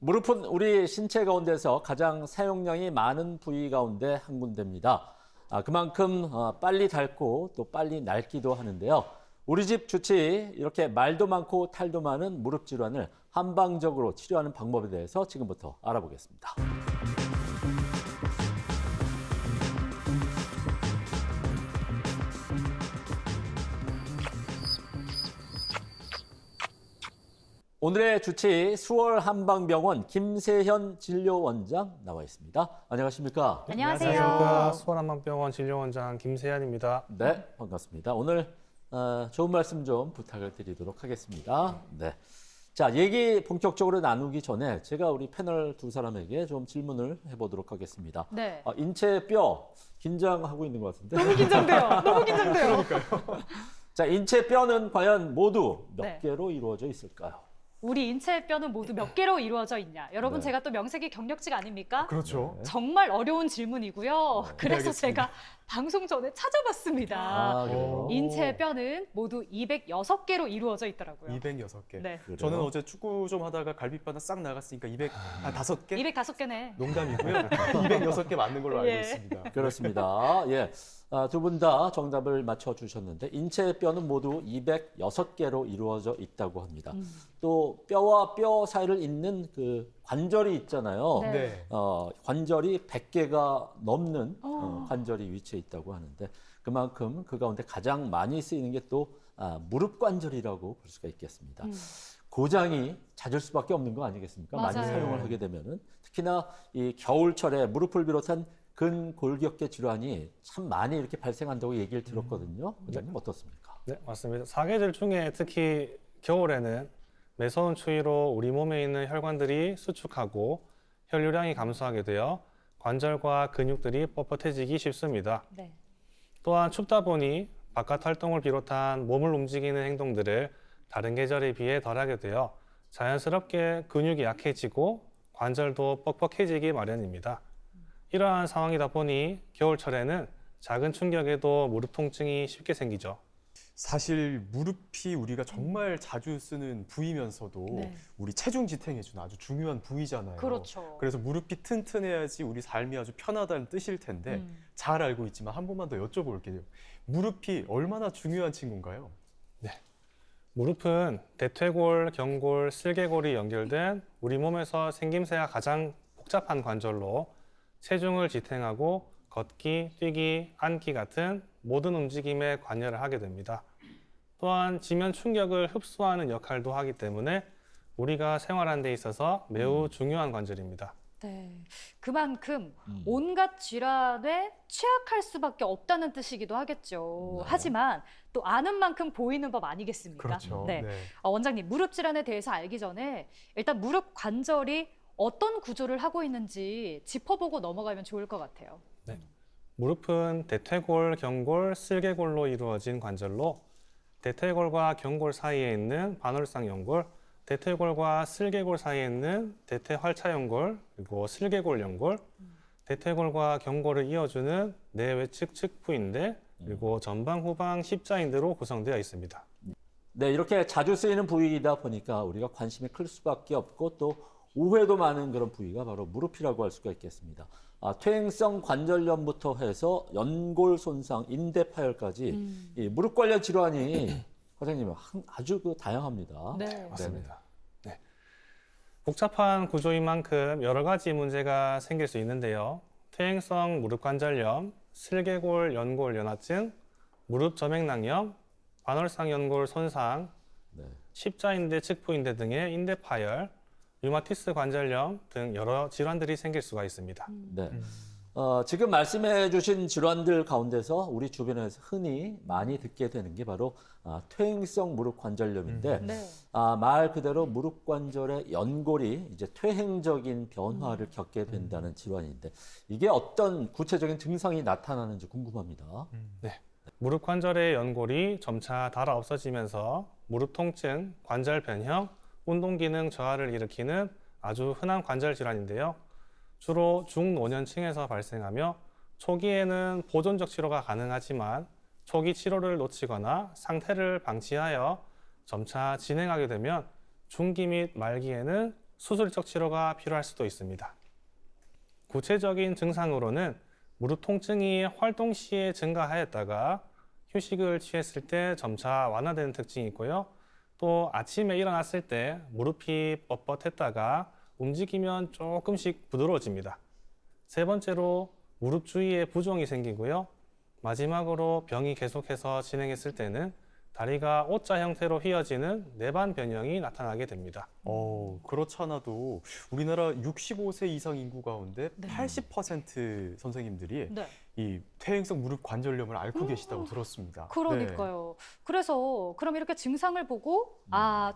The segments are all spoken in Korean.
무릎은 우리 신체 가운데서 가장 사용량이 많은 부위 가운데 한 군데입니다. 그만큼 빨리 닳고 또 빨리 낡기도 하는데요. 우리 집 주치 이렇게 말도 많고 탈도 많은 무릎 질환을 한방적으로 치료하는 방법에 대해서 지금부터 알아보겠습니다. 오늘의 주치 수월 한방병원 김세현 진료원장 나와 있습니다. 안녕하십니까? 안녕하세요. 수월한방병원 진료원장 김세현입니다. 네, 반갑습니다. 오늘 좋은 말씀 좀 부탁을 드리도록 하겠습니다. 네. 자, 얘기 본격적으로 나누기 전에 제가 우리 패널 두 사람에게 좀 질문을 해보도록 하겠습니다. 네. 인체 뼈 긴장하고 있는 것 같은데. 너무 긴장돼요. 너무 긴장돼요. 자, 인체 뼈는 과연 모두 몇 네. 개로 이루어져 있을까요? 우리 인체 뼈는 모두 몇 개로 이루어져 있냐? 여러분 네. 제가 또 명색이 경력지가 아닙니까? 그렇죠. 정말 어려운 질문이고요. 그래서 알겠습니다. 제가 방송 전에 찾아봤습니다. 그래요? 인체 뼈는 모두 206개로 이루어져 있더라고요. 206개. 네. 그래요? 저는 어제 축구 좀 하다가 갈비뼈나 싹 나갔으니까 5개? 205개네. 농담이고요. 206개 맞는 걸로 알고 예. 있습니다. 그렇습니다. 예. 두 분 다 정답을 맞춰주셨는데 인체 뼈는 모두 206개로 이루어져 있다고 합니다. 또 뼈와 뼈 사이를 잇는 그 관절이 있잖아요. 네. 네. 관절이 100개가 넘는 관절이 위치해 있다고 하는데 그만큼 그 가운데 가장 많이 쓰이는 게 또 무릎 관절이라고 볼 수가 있겠습니다. 고장이 잦을 수밖에 없는 거 아니겠습니까? 많이 맞아요. 사용을 하게 되면은 특히나 이 겨울철에 무릎을 비롯한 근골격계 질환이 참 많이 이렇게 발생한다고 얘기를 들었거든요. 원장님 어떻습니까? 네, 맞습니다. 사계절 중에 특히 겨울에는 매서운 추위로 우리 몸에 있는 혈관들이 수축하고 혈류량이 감소하게 되어 관절과 근육들이 뻣뻣해지기 쉽습니다. 네. 또한 춥다 보니 바깥 활동을 비롯한 몸을 움직이는 행동들을 다른 계절에 비해 덜하게 되어 자연스럽게 근육이 약해지고 관절도 뻑뻑해지기 마련입니다. 이러한 상황이다 보니 겨울철에는 작은 충격에도 무릎 통증이 쉽게 생기죠. 사실 무릎이 우리가 정말 자주 쓰는 부위면서도 네. 우리 체중 지탱해주는 아주 중요한 부위잖아요. 그렇죠. 그래서 무릎이 튼튼해야지 우리 삶이 아주 편하다는 뜻일 텐데 잘 알고 있지만 한 번만 더 여쭤볼게요. 무릎이 얼마나 중요한 친구인가요? 무릎은 대퇴골, 경골, 슬개골이 연결된 우리 몸에서 생김새가 가장 복잡한 관절로 체중을 지탱하고 걷기, 뛰기, 앉기 같은 모든 움직임에 관여를 하게 됩니다. 또한 지면 충격을 흡수하는 역할도 하기 때문에 우리가 생활하는 데 있어서 매우 중요한 관절입니다. 네. 그만큼 온갖 질환에 취약할 수밖에 없다는 뜻이기도 하겠죠. 하지만 또 아는 만큼 보이는 법 아니겠습니까? 그렇죠. 네. 네. 원장님, 무릎 질환에 대해서 알기 전에 일단 무릎 관절이 어떤 구조를 하고 있는지 짚어보고 넘어가면 좋을 것 같아요. 무릎은 대퇴골, 경골, 슬개골로 이루어진 관절로 대퇴골과 경골 사이에 있는 반월상 연골, 대퇴골과 슬개골 사이에 있는 대퇴활차연골, 그리고 슬개골 연골, 대퇴골과 경골을 이어주는 내외측 측부인대, 그리고 전방, 후방 십자인대로 구성되어 있습니다. 네, 이렇게 자주 쓰이는 부위이다 보니까 우리가 관심이 클 수밖에 없고 또 오해도 많은 그런 부위가 바로 무릎이라고 할 수가 있겠습니다. 퇴행성 관절염부터 해서 연골 손상, 인대 파열까지 이 무릎 관련 질환이 과장님 아주 다양합니다. 네. 맞습니다. 네. 복잡한 구조인 만큼 여러 가지 문제가 생길 수 있는데요. 퇴행성 무릎관절염, 슬개골 연골 연화증, 무릎 점액낭염, 반월상 연골 손상, 네. 십자인대 측부인대 등의 인대 파열, 류마티스 관절염 등 여러 질환들이 생길 수가 있습니다. 네. 지금 말씀해 주신 질환들 가운데서 우리 주변에서 흔히 많이 듣게 되는 게 바로 퇴행성 무릎 관절염인데 네. 말 그대로 무릎 관절의 연골이 이제 퇴행적인 변화를 겪게 된다는 질환인데 이게 어떤 구체적인 증상이 나타나는지 궁금합니다. 무릎 관절의 연골이 점차 닳아 없어지면서 무릎 통증, 관절 변형, 운동 기능 저하를 일으키는 아주 흔한 관절 질환인데요. 주로 중노년층에서 발생하며 초기에는 보존적 치료가 가능하지만 초기 치료를 놓치거나 상태를 방치하여 점차 진행하게 되면 중기 및 말기에는 수술적 치료가 필요할 수도 있습니다. 구체적인 증상으로는 무릎 통증이 활동 시에 증가하였다가 휴식을 취했을 때 점차 완화되는 특징이 있고요. 또 아침에 일어났을 때 무릎이 뻣뻣했다가 움직이면 조금씩 부드러워집니다. 세 번째로 무릎 주위에 부종이 생기고요. 마지막으로 병이 계속해서 진행했을 때는 다리가 O자 형태로 휘어지는 내반 변형이 나타나게 됩니다. 그렇잖아도 우리나라 65세 이상 인구 가운데 네. 80% 선생님들이 네. 이 퇴행성 무릎 관절염을 앓고 계시다고 들었습니다. 그러니까요. 그래서 그럼 이렇게 증상을 보고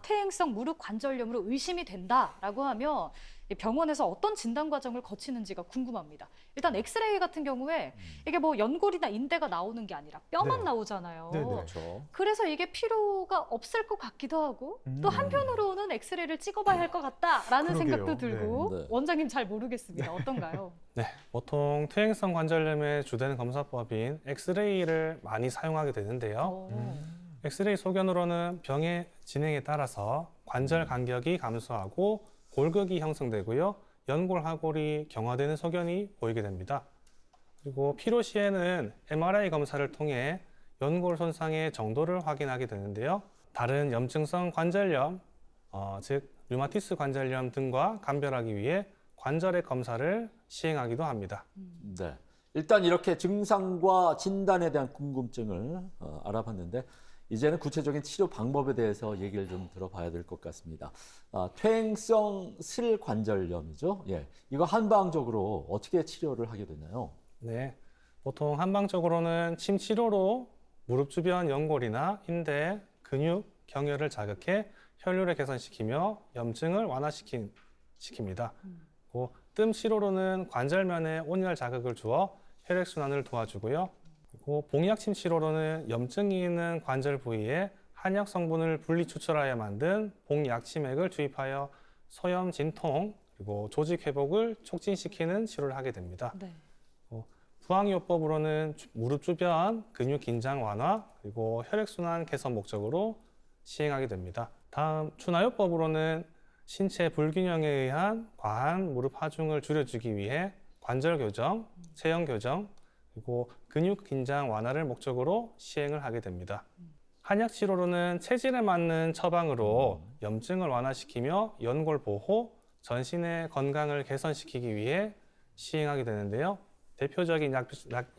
퇴행성 무릎 관절염으로 의심이 된다라고 하면 이 병원에서 어떤 진단 과정을 거치는지가 궁금합니다. 일단 엑스레이 같은 경우에 이게 뭐 연골이나 인대가 나오는 게 아니라 뼈만 네. 나오잖아요. 네네. 그렇죠. 그래서 이게 필요가 없을 것 같기도 하고 또 음. 한편으로는 엑스레이를 찍어봐야 할 것 같다라는 그러게요. 생각도 들고 네. 네. 원장님 잘 모르겠습니다. 어떤가요? 네, 보통 퇴행성 관절염의 주된 검사법인 엑스레이를 많이 사용하게 되는데요. 엑스레이 소견으로는 병의 진행에 따라서 관절 간격이 감소하고 골격이 형성되고요. 연골하골이 경화되는 소견이 보이게 됩니다. 그리고 필요 시에는 MRI 검사를 통해 연골 손상의 정도를 확인하게 되는데요. 다른 염증성 관절염, 즉 류마티스 관절염 등과 감별하기 위해 관절의 검사를 시행하기도 합니다. 네. 일단 이렇게 증상과 진단에 대한 궁금증을 알아봤는데 이제는 구체적인 치료 방법에 대해서 얘기를 좀 들어봐야 될 것 같습니다. 퇴행성 슬관절염이죠. 예. 이거 한방적으로 어떻게 치료를 하게 되나요? 네, 보통 한방적으로는 침 치료로 무릎 주변 연골이나 인대, 근육, 경혈을 자극해 혈류를 개선시키며 염증을 완화시킵니다. 그리고 뜸 치료로는 관절면에 온열 자극을 주어 혈액순환을 도와주고요. 그리고 봉약침 치료로는 염증이 있는 관절 부위에 한약 성분을 분리 추출하여 만든 봉약침액을 주입하여 소염 진통 그리고 조직 회복을 촉진시키는 치료를 하게 됩니다. 네. 부항요법으로는 무릎 주변 근육 긴장 완화 그리고 혈액순환 개선 목적으로 시행하게 됩니다. 다음 추나요법으로는 신체 불균형에 의한 과한 무릎 하중을 줄여주기 위해 관절 교정, 체형 교정, 그리고 근육 긴장 완화를 목적으로 시행을 하게 됩니다. 한약 치료로는 체질에 맞는 처방으로 염증을 완화시키며 연골 보호, 전신의 건강을 개선시키기 위해 시행하게 되는데요. 대표적인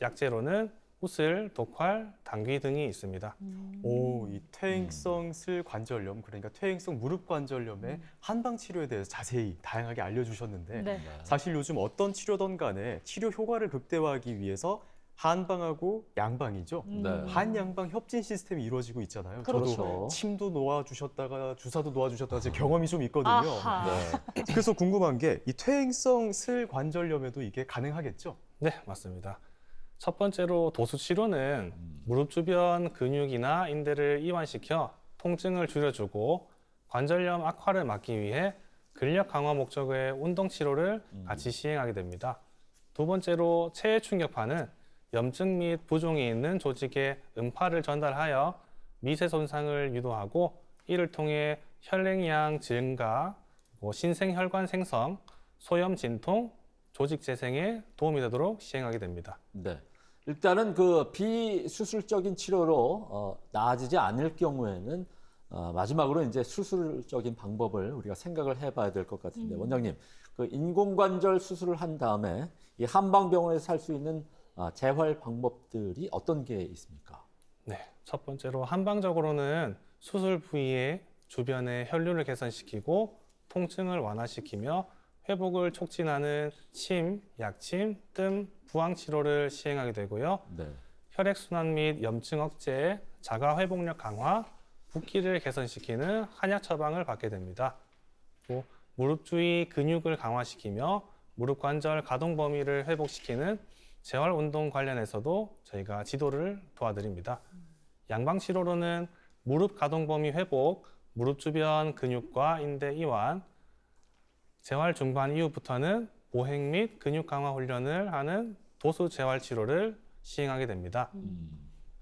약재로는 우슬, 독활, 당귀 등이 있습니다. 이 퇴행성 슬관절염, 그러니까 퇴행성 무릎 관절염의 한방 치료에 대해서 자세히 다양하게 알려주셨는데 네. 사실 요즘 어떤 치료든 간에 치료 효과를 극대화하기 위해서 한방하고 양방이죠. 음. 네. 한양방 협진 시스템이 이루어지고 있잖아요. 그렇죠. 저도 침도 놓아주셨다가 주사도 놓아주셨다가 제 경험이 좀 있거든요. 아하. 네. 그래서 궁금한 게 이 퇴행성 슬관절염에도 이게 가능하겠죠? 네, 맞습니다. 첫 번째로 도수 치료는 무릎 주변 근육이나 인대를 이완시켜 통증을 줄여주고 관절염 악화를 막기 위해 근력 강화 목적의 운동 치료를 같이 시행하게 됩니다. 두 번째로 체해 충격파는 염증 및 부종이 있는 조직에 음파를 전달하여 미세 손상을 유도하고 이를 통해 혈액량 증가, 신생혈관 생성, 소염 진통, 조직 재생에 도움이 되도록 시행하게 됩니다. 네. 일단은 그 비수술적인 치료로 나아지지 않을 경우에는 마지막으로 이제 수술적인 방법을 우리가 생각을 해봐야 될 것 같은데 원장님, 그 인공관절 수술을 한 다음에 이 한방병원에서 할 수 있는 재활 방법들이 어떤 게 있습니까? 네, 첫 번째로 한방적으로는 수술 부위의 주변의 혈류를 개선시키고 통증을 완화시키며 회복을 촉진하는 침, 약침, 뜸, 부항 치료를 시행하게 되고요. 네. 혈액순환 및 염증 억제, 자가 회복력 강화, 붓기를 개선시키는 한약 처방을 받게 됩니다. 또 무릎 주위 근육을 강화시키며 무릎 관절 가동 범위를 회복시키는 재활 운동 관련해서도 저희가 지도를 도와드립니다. 양방 치료로는 무릎 가동 범위 회복, 무릎 주변 근육과 인대 이완, 재활 중반 이후부터는 보행 및 근육 강화 훈련을 하는 도수 재활 치료를 시행하게 됩니다.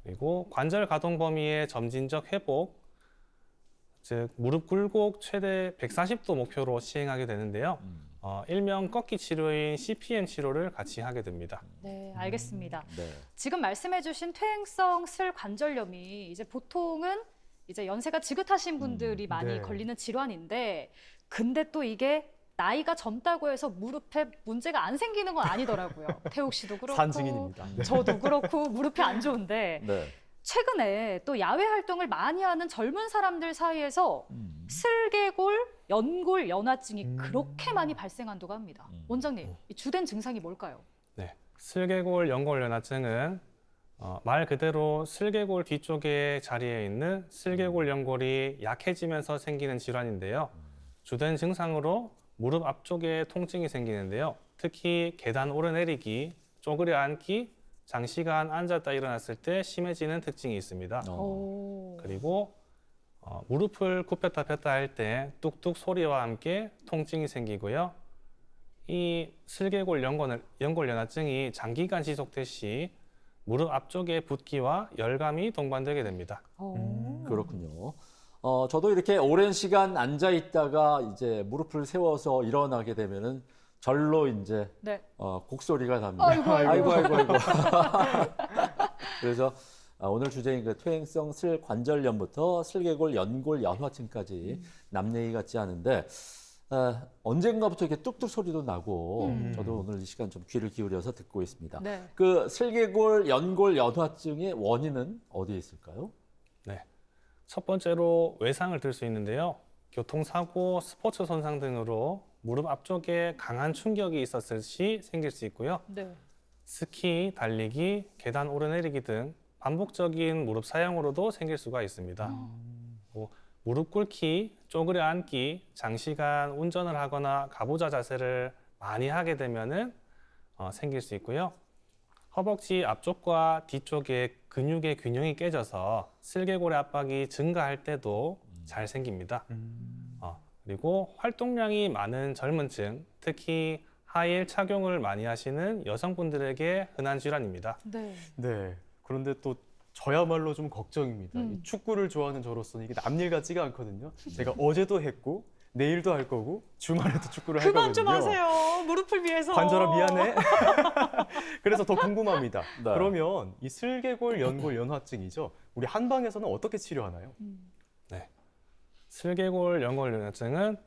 그리고 관절 가동 범위의 점진적 회복, 즉 무릎 굴곡 최대 140도 목표로 시행하게 되는데요. 일명 꺾기 치료인 CPM 치료를 같이 하게 됩니다. 네, 알겠습니다. 네. 지금 말씀해주신 퇴행성 슬 관절염이 이제 보통은 이제 연세가 지긋하신 분들이 많이 네. 걸리는 질환인데, 근데 또 이게 나이가 젊다고 해서 무릎에 문제가 안 생기는 건 아니더라고요. 태욱 씨도 그렇고, 산 증인입니다. 저도 그렇고 무릎이 안 좋은데 네. 최근에 또 야외 활동을 많이 하는 젊은 사람들 사이에서 슬개골, 연골 연화증이 그렇게 많이 발생한다고 합니다. 원장님, 이 주된 증상이 뭘까요? 네, 슬개골 연골 연화증은 말 그대로 슬개골 뒤쪽에 자리에 있는 슬개골 연골이 약해지면서 생기는 질환인데요. 주된 증상으로 무릎 앞쪽에 통증이 생기는데요. 특히 계단 오르내리기, 쪼그려 앉기, 장시간 앉았다 일어났을 때 심해지는 특징이 있습니다. 오. 그리고 무릎을 굽혔다 폈다 할 때 뚝뚝 소리와 함께 통증이 생기고요. 이 슬개골 연골 연화증이 장기간 지속될 시 무릎 앞쪽에 붓기와 열감이 동반되게 됩니다. 그렇군요. 저도 이렇게 오랜 시간 앉아 있다가 이제 무릎을 세워서 일어나게 되면은 절로 이제 네. 곡소리가 납니다. 아이고. 아이고. 그래서 오늘 주제인 그 퇴행성 슬 관절염부터 슬개골 연골 연화증까지 남 얘기 같지 않은데 언젠가부터 이렇게 뚝뚝 소리도 나고 저도 오늘 이 시간 좀 귀를 기울여서 듣고 있습니다. 네. 그 슬개골 연골 연화증의 원인은 어디에 있을까요? 네. 첫 번째로 외상을 들 수 있는데요. 교통사고, 스포츠 손상 등으로 무릎 앞쪽에 강한 충격이 있었을 시 생길 수 있고요. 네. 스키, 달리기, 계단 오르내리기 등 반복적인 무릎 사용으로도 생길 수가 있습니다. 무릎 꿇기, 쪼그려 앉기, 장시간 운전을 하거나 가부좌 자세를 많이 하게 되면은 생길 수 있고요. 허벅지 앞쪽과 뒤쪽의 근육의 균형이 깨져서 슬개골의 압박이 증가할 때도 잘 생깁니다. 그리고 활동량이 많은 젊은 층, 특히 하이힐 착용을 많이 하시는 여성분들에게 흔한 질환입니다. 네. 네. 그런데 또 저야말로 좀 걱정입니다. 이 축구를 좋아하는 저로서는 이게 남일 같지가 않거든요. 제가 어제도 했고 내일도 할 거고 주말에도 축구를 할 거거든요. 그만 좀 하세요. 무릎을 위해서. 관절아 미안해. 그래서 더 궁금합니다. 네. 그러면 이 슬개골 연골 연화증이죠. 우리 한방에서는 어떻게 치료하나요? 슬개골 연골 연화증은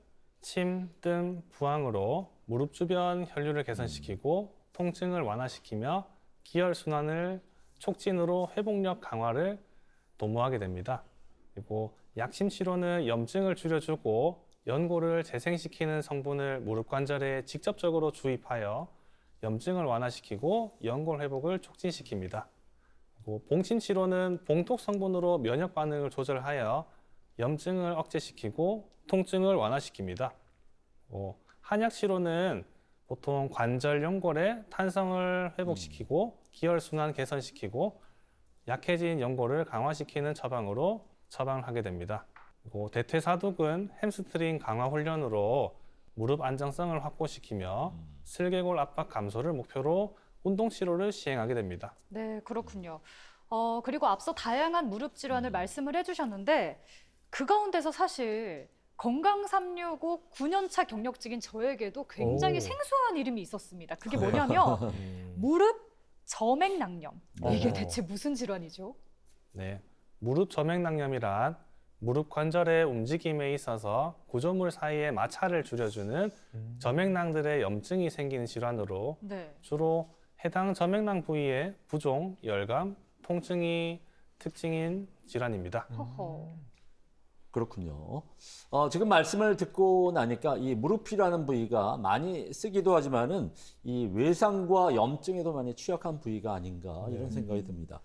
침, 뜸, 부항으로 무릎 주변 혈류를 개선시키고 통증을 완화시키며 기혈 순환을 촉진으로 회복력 강화를 도모하게 됩니다. 그리고 약침 치료는 염증을 줄여주고 연골을 재생시키는 성분을 무릎 관절에 직접적으로 주입하여 염증을 완화시키고 연골 회복을 촉진시킵니다. 그리고 봉침 치료는 봉톡 성분으로 면역 반응을 조절하여 염증을 억제시키고 통증을 완화시킵니다. 한약 치료는 보통 관절 연골의 탄성을 회복시키고 기혈 순환 개선시키고 약해진 연골을 강화시키는 처방으로 처방을 하게 됩니다. 그리고 대퇴사독은 햄스트링 강화 훈련으로 무릎 안정성을 확보시키며 슬개골 압박 감소를 목표로 운동 치료를 시행하게 됩니다. 네, 그렇군요. 그리고 앞서 다양한 무릎 질환을 말씀을 해주셨는데 그 가운데서 사실 건강 365 9년차 경력직인 저에게도 굉장히 오. 생소한 이름이 있었습니다. 그게 뭐냐면 무릎 점액낭염. 이게 어. 대체 무슨 질환이죠? 네, 무릎 점액낭염이란 무릎 관절의 움직임에 있어서 구조물 사이의 마찰을 줄여주는 점액낭들의 염증이 생기는 질환으로 네. 주로 해당 점액낭 부위에 부종, 열감, 통증이 특징인 질환입니다. 허허. 그렇군요. 지금 말씀을 듣고 나니까 이 무릎이라는 부위가 많이 쓰기도 하지만은 이 외상과 염증에도 많이 취약한 부위가 아닌가 이런 생각이 듭니다.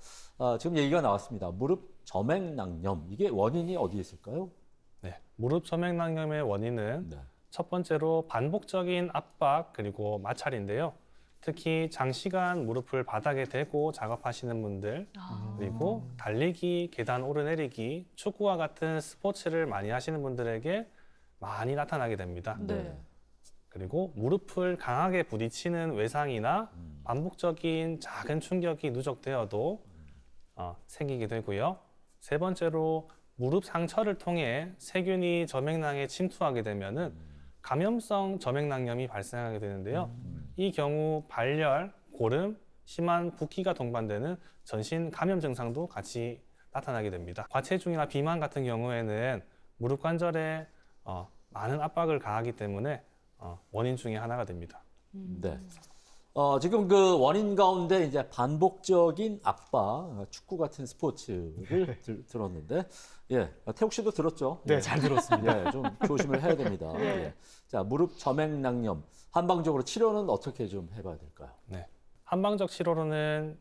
지금 얘기가 나왔습니다. 무릎 점액낭염 이게 원인이 어디에 있을까요? 네, 무릎 점액낭염의 원인은 네. 첫 번째로 반복적인 압박 그리고 마찰인데요. 특히 장시간 무릎을 바닥에 대고 작업하시는 분들, 그리고 달리기, 계단 오르내리기, 축구와 같은 스포츠를 많이 하시는 분들에게 많이 나타나게 됩니다. 네. 그리고 무릎을 강하게 부딪히는 외상이나 반복적인 작은 충격이 누적되어도 생기게 되고요. 세 번째로 무릎 상처를 통해 세균이 점액낭에 침투하게 되면은 감염성 점액낭염이 발생하게 되는데요. 이 경우 발열, 고름, 심한 붓기가 동반되는 전신 감염 증상도 같이 나타나게 됩니다. 과체중이나 비만 같은 경우에는 무릎 관절에 많은 압박을 가하기 때문에 원인 중에 하나가 됩니다. 네. 지금 그 원인 가운데 이제 반복적인 압박, 축구 같은 스포츠를 들었는데, 예, 태욱 씨도 들었죠? 네, 예. 잘 들었습니다. 예, 좀 조심을 해야 됩니다. 예. 자, 무릎 점액낭염 한방적으로 치료는 어떻게 좀 해봐야 될까요? 네. 한방적 치료로는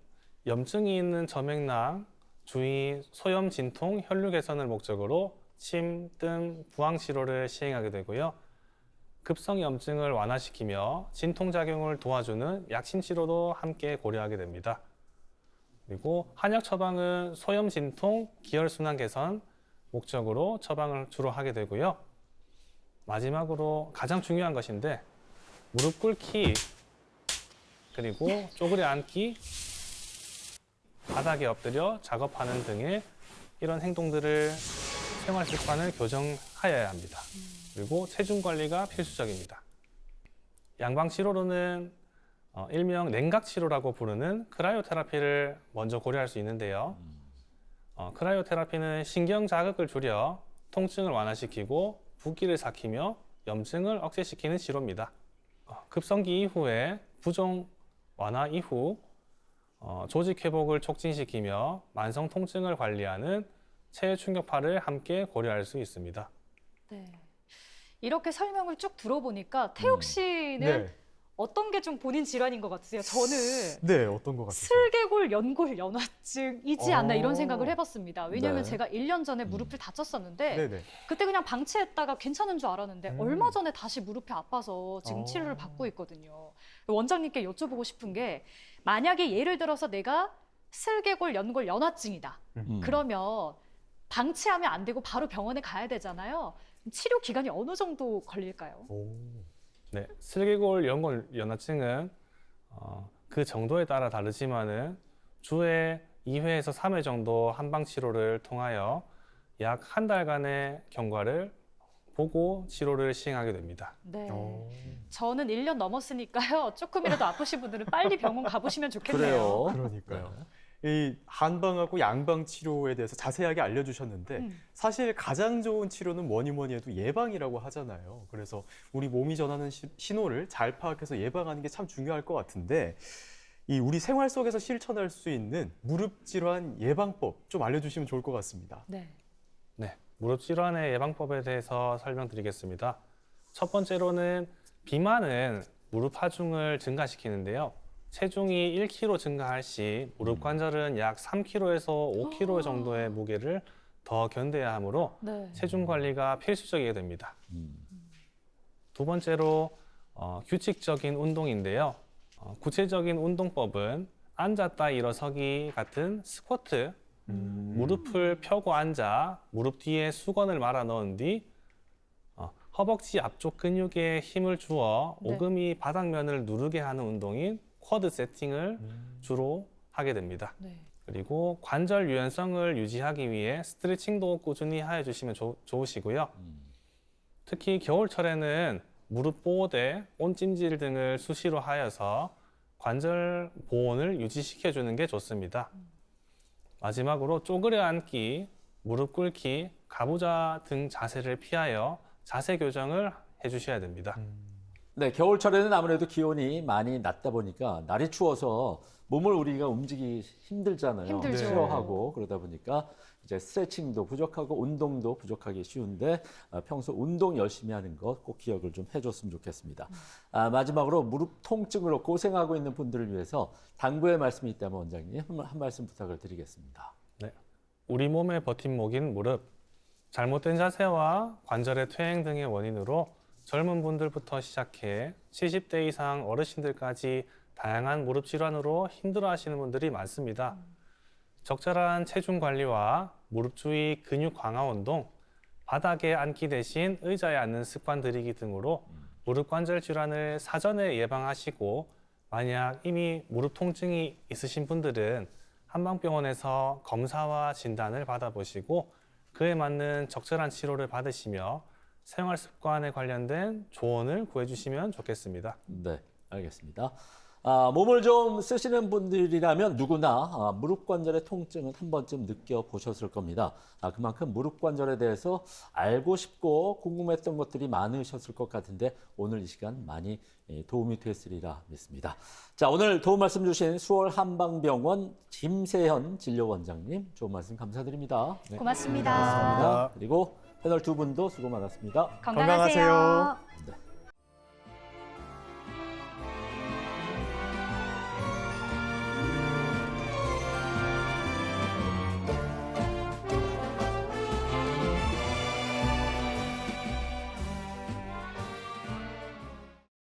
염증이 있는 점액낭, 주위 소염, 진통, 혈류 개선을 목적으로 침, 뜸, 부항 치료를 시행하게 되고요. 급성 염증을 완화시키며 진통 작용을 도와주는 약침 치료도 함께 고려하게 됩니다. 그리고 한약 처방은 소염, 진통, 기혈 순환 개선 목적으로 처방을 주로 하게 되고요. 마지막으로 가장 중요한 것인데 무릎 꿇기 그리고 쪼그려 앉기, 바닥에 엎드려 작업하는 등의 이런 행동들을 생활 습관을 교정하여야 합니다. 그리고 체중 관리가 필수적입니다. 양방 치료로는 일명 냉각 치료라고 부르는 크라이오테라피를 먼저 고려할 수 있는데요. 크라이오테라피는 신경 자극을 줄여 통증을 완화시키고 붓기를 삭히며 염증을 억제시키는 치료입니다. 급성기 이후에 부종 완화 이후 조직 회복을 촉진시키며 만성 통증을 관리하는 체외 충격파를 함께 고려할 수 있습니다. 네. 이렇게 설명을 쭉 들어보니까 태욱 씨는 네. 어떤 게 좀 본인 질환인 것 같으세요? 저는 네, 어떤 것 같으세요? 슬개골 연골 연화증이지 않나 이런 생각을 해봤습니다. 왜냐하면 네. 제가 1년 전에 무릎을 다쳤었는데 네네. 그때 그냥 방치했다가 괜찮은 줄 알았는데 얼마 전에 다시 무릎이 아파서 지금 어. 치료를 받고 있거든요. 원장님께 여쭤보고 싶은 게 만약에 예를 들어서 내가 슬개골 연골 연화증이다. 그러면 방치하면 안 되고 바로 병원에 가야 되잖아요. 치료 기간이 어느 정도 걸릴까요? 오. 네, 슬개골 연골 연화증은 그 정도에 따라 다르지만은 주에 2회에서 3회 정도 한방 치료를 통하여 약 한 달간의 경과를 보고 치료를 시행하게 됩니다. 네. 오. 저는 1년 넘었으니까요. 조금이라도 아프신 분들은 빨리 병원 가보시면 좋겠네요. 그래요. 그러니까요. 이 한방하고 양방 치료에 대해서 자세하게 알려주셨는데 사실 가장 좋은 치료는 뭐니 해도 예방이라고 하잖아요. 그래서 우리 몸이 전하는 신호를 잘 파악해서 예방하는 게 참 중요할 것 같은데 이 우리 생활 속에서 실천할 수 있는 무릎 질환 예방법 좀 알려주시면 좋을 것 같습니다. 네. 네, 무릎 질환의 예방법에 대해서 설명드리겠습니다. 첫 번째로는 비만은 무릎 하중을 증가시키는데요. 체중이 1kg 증가할 시 무릎 관절은 약 3kg에서 5kg 정도의 무게를 더 견뎌야 하므로 네. 체중 관리가 필수적이게 됩니다. 두 번째로 규칙적인 운동인데요. 구체적인 운동법은 앉았다 일어서기 같은 스쿼트, 무릎을 펴고 앉아 무릎 뒤에 수건을 말아 넣은 뒤 허벅지 앞쪽 근육에 힘을 주어 네. 오금이 바닥면을 누르게 하는 운동인 쿼드 세팅을 주로 하게 됩니다. 네. 그리고 관절 유연성을 유지하기 위해 스트레칭도 꾸준히 해주시면 좋으시고요. 특히 겨울철에는 무릎 보호대, 온찜질 등을 수시로 하여서 관절 보온을 유지시켜주는 게 좋습니다. 마지막으로 쪼그려 앉기, 무릎 꿇기, 가부좌 등 자세를 피하여 자세 교정을 해주셔야 됩니다. 네, 겨울철에는 아무래도 기온이 많이 낮다 보니까 날이 추워서 몸을 우리가 움직이기 힘들잖아요. 힘들죠. 싫어하고 그러다 보니까 이제 스트레칭도 부족하고 운동도 부족하기 쉬운데 평소 운동 열심히 하는 것 꼭 기억을 좀 해줬으면 좋겠습니다. 마지막으로 무릎 통증으로 고생하고 있는 분들을 위해서 당부의 말씀이 있다면 원장님 한 말씀 부탁을 드리겠습니다. 네, 우리 몸의 버팀목인 무릎, 잘못된 자세와 관절의 퇴행 등의 원인으로 젊은 분들부터 시작해 70대 이상 어르신들까지 다양한 무릎 질환으로 힘들어하시는 분들이 많습니다. 적절한 체중 관리와 무릎 주위 근육 강화 운동, 바닥에 앉기 대신 의자에 앉는 습관 들이기 등으로 무릎 관절 질환을 사전에 예방하시고 만약 이미 무릎 통증이 있으신 분들은 한방병원에서 검사와 진단을 받아보시고 그에 맞는 적절한 치료를 받으시며 생활 습관에 관련된 조언을 구해주시면 좋겠습니다. 네, 알겠습니다. 몸을 좀 쓰시는 분들이라면 누구나 무릎 관절의 통증은 한 번쯤 느껴보셨을 겁니다. 그만큼 무릎 관절에 대해서 알고 싶고 궁금했던 것들이 많으셨을 것 같은데 오늘 이 시간 많이 도움이 됐으리라 믿습니다. 자, 오늘 도움 말씀 주신 수월 한방병원 김세현 진료원장님 좋은 말씀 감사드립니다. 네, 고맙습니다. 감사합니다. 그리고 패널 두 분도 수고 많았습니다. 건강하세요. 건강하세요. 네.